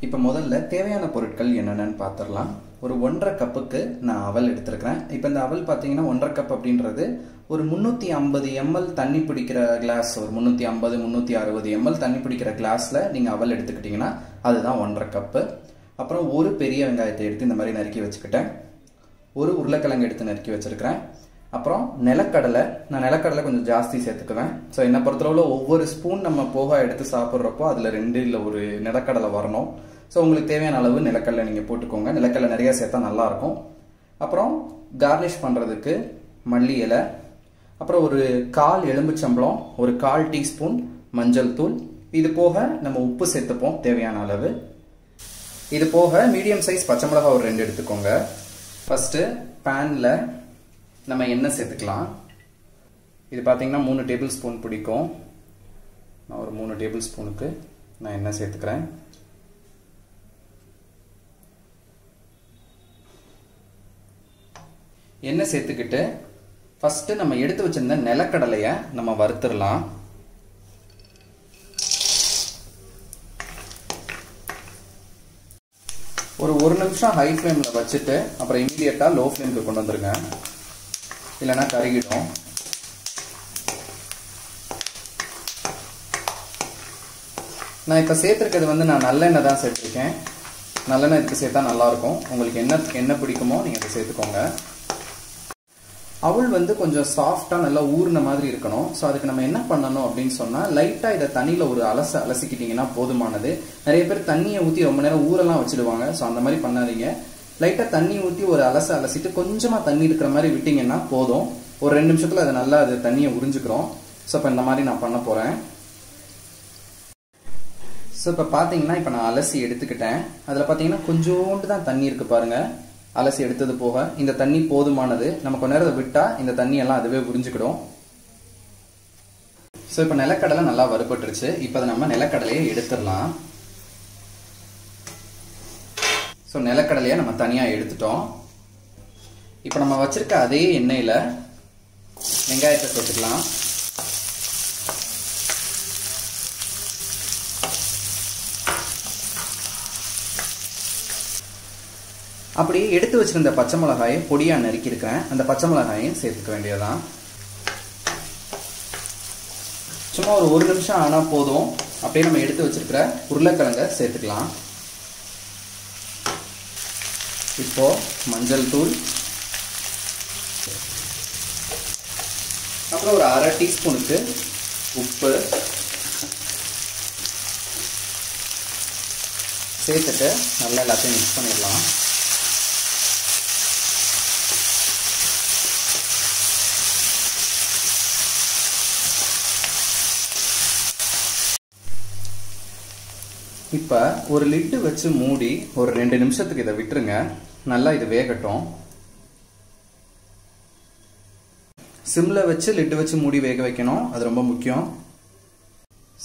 இப்போ முதல்ல தேவையான பொருட்கள் என்னென்னு பார்த்துடலாம். ஒரு 1.5 கப்புக்கு நான் அவல் எடுத்துருக்கிறேன். இப்போ இந்த அவல் பார்த்தீங்கன்னா 1.5 கப் அப்படின்றது ஒரு 350 ml தண்ணி பிடிக்கிற கிளாஸ், ஒரு 350 360 ml தண்ணி பிடிக்கிற கிளாஸில் நீங்கள் அவல் எடுத்துக்கிட்டிங்கன்னா அதுதான் 1.5 கப்பு. அப்புறம் ஒரு பெரிய வெங்காயத்தை எடுத்து இந்த மாதிரி நறுக்கி வச்சுக்கிட்டேன். ஒரு உருளைக்கிழங்கு எடுத்து நறுக்கி வச்சுருக்கிறேன். அப்புறம் நிலக்கடலை, நான் நிலக்கடலை கொஞ்சம் ஜாஸ்தி சேர்த்துக்குவேன். ஸோ என்னை பொறுத்தளவில் ஒவ்வொரு ஸ்பூன் நம்ம போகா எடுத்து சாப்பிட்றப்போ அதில் 2 இல்லை ஒரு நிலக்கடலை வரணும். ஸோ உங்களுக்கு தேவையான அளவு நிலக்கடலை நீங்கள் போட்டுக்கோங்க. நிலக்கடலை நிறையா சேர்த்தா நல்லாயிருக்கும். அப்புறம் கார்னிஷ் பண்ணுறதுக்கு மல்லி இலை, அப்புறம் ஒரு 1/4 எலும்புச்சம்பளம், ஒரு 1/4 டீஸ்பூன் மஞ்சள் தூள், இது போக நம்ம உப்பு சேர்த்துப்போம் தேவையான அளவு. இது போக மீடியம் சைஸ் பச்சை மிளகாய் ஒரு 2 எடுத்துக்கோங்க. ஃபஸ்ட்டு பேனில் நம்ம எண்ணெய் சேர்த்துக்கலாம். இது பார்த்தீங்கன்னா 3 டேபிள் ஸ்பூன் பிடிக்கும். நான் ஒரு 3 டேபிள் ஸ்பூனுக்கு நான் எண்ணெய் சேர்த்துக்கிறேன். எண்ணெய் சேர்த்துக்கிட்டு ஃபஸ்ட்டு நம்ம எடுத்து வச்சிருந்த நிலக்கடலையை நம்ம வறுத்துடலாம். ஒரு 1 நிமிஷம் ஹை ஃப்ளேமில் வச்சுட்டு அப்புறம் இமீடியட்டாக லோ ஃப்ளேமுக்கு கொண்டு வந்துருங்க, இல்லைன்னா கருகிடும். நான் இப்போ சேர்த்துருக்கிறது நான் நல்லெண்ணெய் தான் சேர்த்துருக்கேன். நல்லெண்ணெய் இதுக்கு சேர்த்தா நல்லாயிருக்கும். உங்களுக்கு என்ன பிடிக்குமோ நீங்கள் அதை சேர்த்துக்கோங்க. அவள் கொஞ்சம் சாஃப்டாக நல்லா ஊறின மாதிரி இருக்கணும். ஸோ அதுக்கு நம்ம என்ன பண்ணணும் அப்படின்னு சொன்னால், லைட்டாக இதை தண்ணியில் ஒரு அலசிக்கிட்டிங்கன்னா போதுமானது. நிறைய பேர் தண்ணியை ஊற்றி ரொம்ப நேரம் ஊரெல்லாம் வச்சுடுவாங்க. ஸோ அந்த மாதிரி பண்ணாதீங்க. லைட்டாக தண்ணி ஊற்றி ஒரு அலசிட்டு கொஞ்சமாக தண்ணி இருக்கிற மாதிரி விட்டிங்கன்னா போதும். ஒரு 2 நிமிஷத்தில் அதை நல்லா தண்ணியை உறிஞ்சிக்கிறோம். ஸோ இப்போ இந்த மாதிரி நான் பண்ண போகிறேன். ஸோ இப்போ பார்த்தீங்கன்னா இப்போ நான் அலசி எடுத்துக்கிட்டேன். அதில் பார்த்தீங்கன்னா கொஞ்சோண்டு தான் தண்ணி இருக்குது பாருங்கள். அலசி எடுத்தது போக இந்த தண்ணி போதுமானது. நம்ம கொஞ்ச நேரத்தை விட்டால் இந்த தண்ணியெல்லாம் அதுவே உறிஞ்சிக்கிடும். ஸோ இப்போ நிலக்கடலை நல்லா வறுபட்டுருச்சு. இப்போ அதை நம்ம நிலக்கடலையை எடுத்துடலாம். ஸோ நிலக்கடலையை நம்ம தனியாக எடுத்துட்டோம். இப்போ நம்ம வச்சிருக்க அதே எண்ணெயில் வெங்காயத்தை சேர்த்துக்கலாம். அப்படியே எடுத்து வச்சிருந்த பச்சை மிளகாயை பொடியாக நறுக்கியிருக்கிறேன். அந்த பச்சை மிளகாயையும் சேர்த்துக்க வேண்டியதான். சும்மா ஒரு 1 நிமிஷம் ஆனால் போதும். அப்படியே நம்ம எடுத்து வச்சிருக்கிற உருளைக்கிழங்கை சேர்த்துக்கலாம். இப்போ மஞ்சள் தூள், அப்புறம் ஒரு 1/2 டீஸ்பூனுக்கு உப்பு சேர்த்துட்டு நல்லா எல்லாத்தையும் மிக்ஸ் பண்ணிடலாம். இப்போ ஒரு லிட்டு வச்சு மூடி ஒரு 2 நிமிஷத்துக்கு இதை விட்டுருங்க. நல்லா இது வேகட்டும். சிம்மில் வச்சு லிட்டு வச்சு மூடி வேக வைக்கணும், அது ரொம்ப முக்கியம்.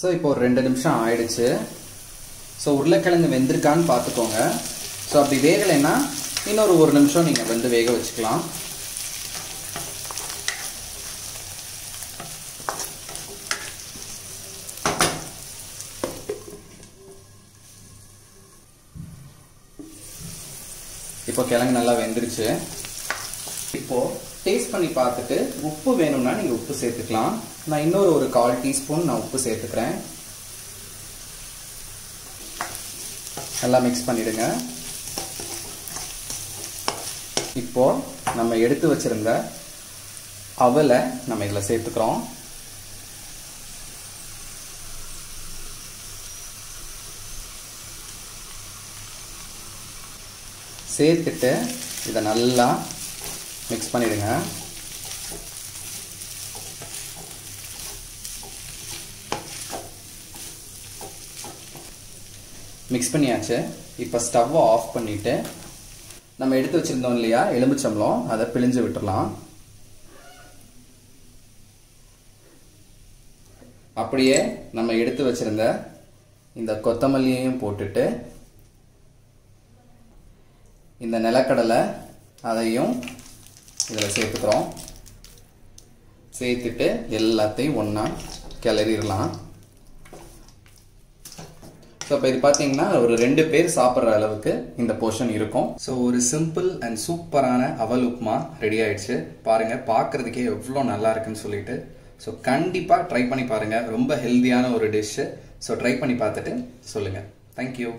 ஸோ இப்போ ஒரு 2 நிமிஷம் ஆயிடுச்சு. ஸோ உருளைக்கிழங்கு வெந்திருக்கான்னு பார்த்துக்கோங்க. ஸோ அப்படி வேகலைன்னா இன்னொரு 1 நிமிஷம் நீங்கள் வேக வச்சுக்கலாம். இப்போ கிழங்கு நல்லா வெந்துருச்சு. இப்போ டேஸ்ட் பண்ணி பார்த்துட்டு உப்பு வேணும்னா நீங்க உப்பு சேர்த்துக்கலாம். நான் இன்னொரு ஒரு 1/4 டீஸ்பூன் நான் உப்பு சேர்த்துக்கிறேன். நல்லா மிக்ஸ் பண்ணிடுங்க. இப்போ நம்ம எடுத்து வச்சிருந்த அவலை நம்ம இதுல சேர்த்துக்கிறோம். சேர்த்துட்டு இதை நல்லா மிக்ஸ் பண்ணிடுங்க. மிக்ஸ் பண்ணியாச்சு. இப்போ ஸ்டவ்வை ஆஃப் பண்ணிட்டு நம்ம எடுத்து வச்சிருந்தோம் இல்லையா எலுமிச்சம்பழம், அதை பிழிஞ்சு விட்டுறலாம். அப்படியே நம்ம எடுத்து வச்சிருந்த இந்த கொத்தமல்லியையும் போட்டுட்டு இந்த நிலக்கடலை அதையும் இதில் சேர்த்துக்கிறோம். சேர்த்துட்டு எல்லாத்தையும் ஒன்றா கிளறிடலாம். ஸோ இப்போ இது பார்த்தீங்கன்னா ஒரு 2 பேர் சாப்பிட்ற அளவுக்கு இந்த போர்ஷன் இருக்கும். ஸோ ஒரு சிம்பிள் அண்ட் சூப்பரான அவல் உப்மா ரெடி ஆயிடுச்சு. பாருங்கள், பார்க்குறதுக்கே எவ்வளோ நல்லா இருக்குன்னு சொல்லிட்டு. ஸோ கண்டிப்பாக ட்ரை பண்ணி பாருங்கள். ரொம்ப ஹெல்த்தியான ஒரு டிஷ்ஷு. ஸோ ட்ரை பண்ணி பார்த்துட்டு சொல்லுங்கள். தேங்க்யூ.